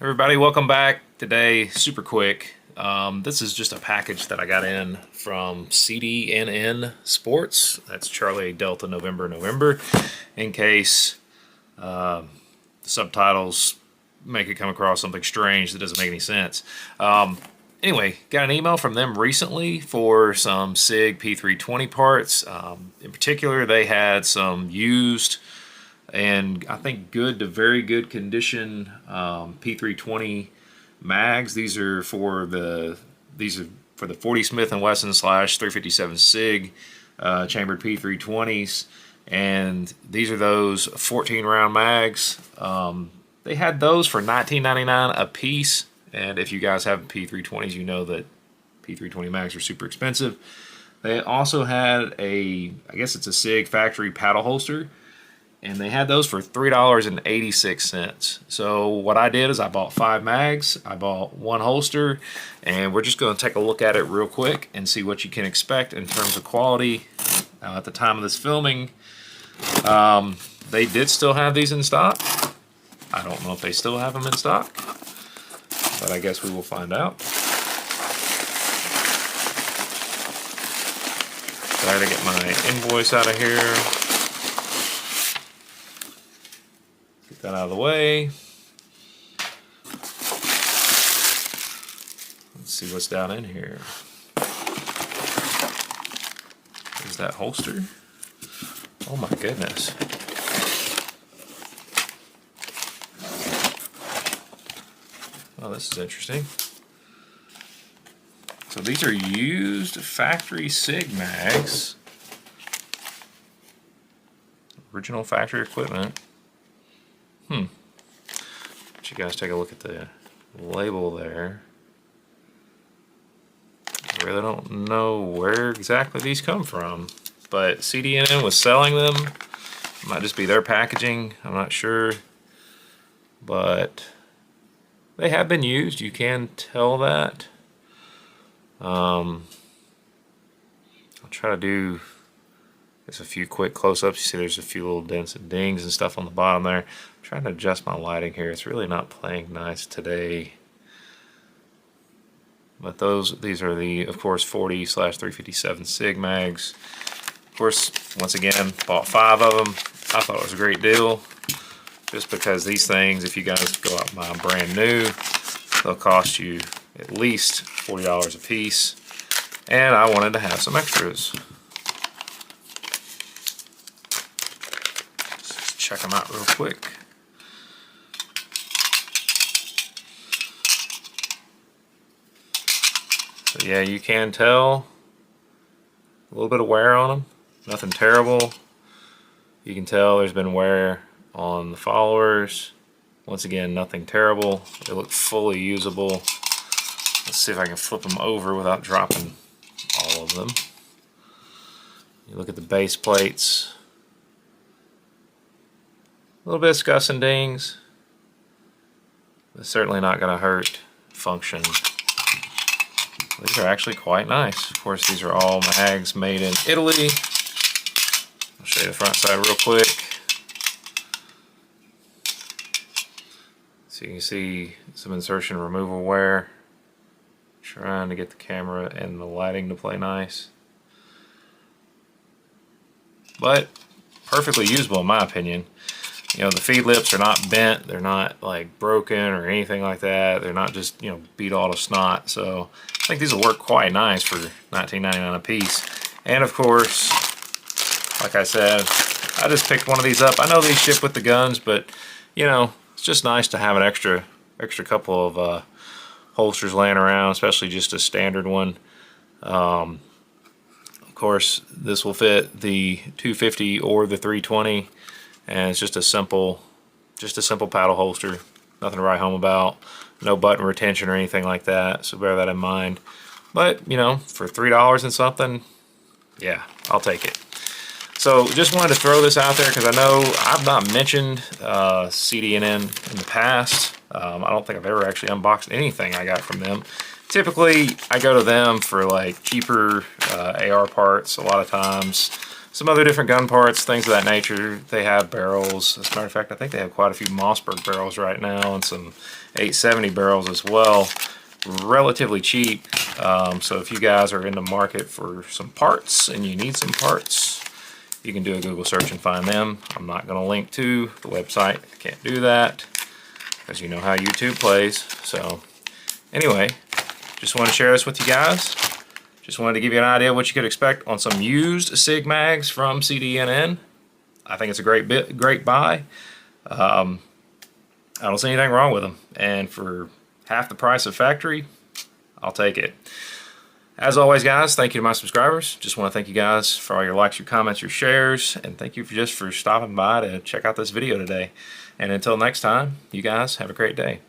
Everybody, welcome back. Today, super quick. This is just a package that I got in from CDNN Sports. That's Charlie Delta November November. In case the subtitles make it come across something strange that doesn't make any sense. Anyway, got an email from them recently for some SIG P320 parts. In particular, they had some used and I think good to very good condition P320 mags. These are for the 40 Smith & Wesson / 357 SIG chambered P320s, and these are those 14 round mags. They had those for $19.99 a piece, and if you guys have P320s, you know that P320 mags are super expensive. They also had I guess it's a SIG factory paddle holster, and they had those for $3.86. So what I did is I bought 5 mags, I bought 1 holster, and we're just going to take a look at it real quick and see what you can expect in terms of quality. At the time of this filming, they did still have these in stock. I don't know if they still have them in stock, but I guess we will find out. Try to get my invoice out of here. Get that out of the way. Let's see what's down in here. Is that holster? Oh my goodness. Oh, this is interesting. So these are used factory SIG mags. Original factory equipment. Let you guys take a look at the label there. I really don't know where exactly these come from, but CDNN was selling them. It might just be their packaging, I'm not sure. But they have been used, you can tell that. I'll try to do just a few quick close-ups. You see there's a few little dents and dings and stuff on the bottom there. I'm trying to adjust my lighting here. It's really not playing nice today. But these are the, of course, 40 / 357 SIG mags. Of course, once again, bought 5 of them. I thought it was a great deal, just because these things, if you guys go out and buy them brand new, they'll cost you at least $40 a piece. And I wanted to have some extras. Let's check them out real quick. So yeah, you can tell a little bit of wear on them. Nothing terrible. You can tell there's been wear on the followers. Once again, nothing terrible. They look fully usable. Let's see if I can flip them over without dropping all of them. You look at the base plates. A little bit of scuffs and dings. But certainly not going to hurt function. These are actually quite nice. Of course, these are all mags made in Italy. I'll show you the front side real quick. So you can see some insertion removal wear. Trying to get the camera and the lighting to play nice. But perfectly usable in my opinion. You know, the feed lips are not bent, they're not like broken or anything like that. They're not just, you know, beat all to snot. So I think these will work quite nice for $19.99 a piece. And of course, like I said, I just picked one of these up. I know these ship with the guns, but you know, it's just nice to have an extra couple of holsters laying around, especially just a standard one. Of course, this will fit the 250 or the 320, and it's just a simple paddle holster. Nothing to write home about. No button retention or anything like that, so bear that in mind. But you know, for $3 and something, yeah, I'll take it. So just wanted to throw this out there because I know I've not mentioned CDNN in the past. I don't think I've ever actually unboxed anything I got from them. Typically, I go to them for like cheaper AR parts a lot of times. some other different gun parts, things of that nature. They have barrels. As a matter of fact, I think they have quite a few Mossberg barrels right now and some 870 barrels as well. Relatively cheap. So if you guys are in the market for some parts and you need some parts, you can do a Google search and find them. I'm not going to link to the website. I can't do that because you know how YouTube plays. So anyway, just want to share this with you guys. Just wanted to give you an idea of what you could expect on some used SIG mags from CDNN. I think it's a great buy. I don't see anything wrong with them. And for half the price of factory, I'll take it. As always, guys, thank you to my subscribers. Just want to thank you guys for all your likes, your comments, your shares, and thank you for stopping by to check out this video today. And until next time, you guys have a great day.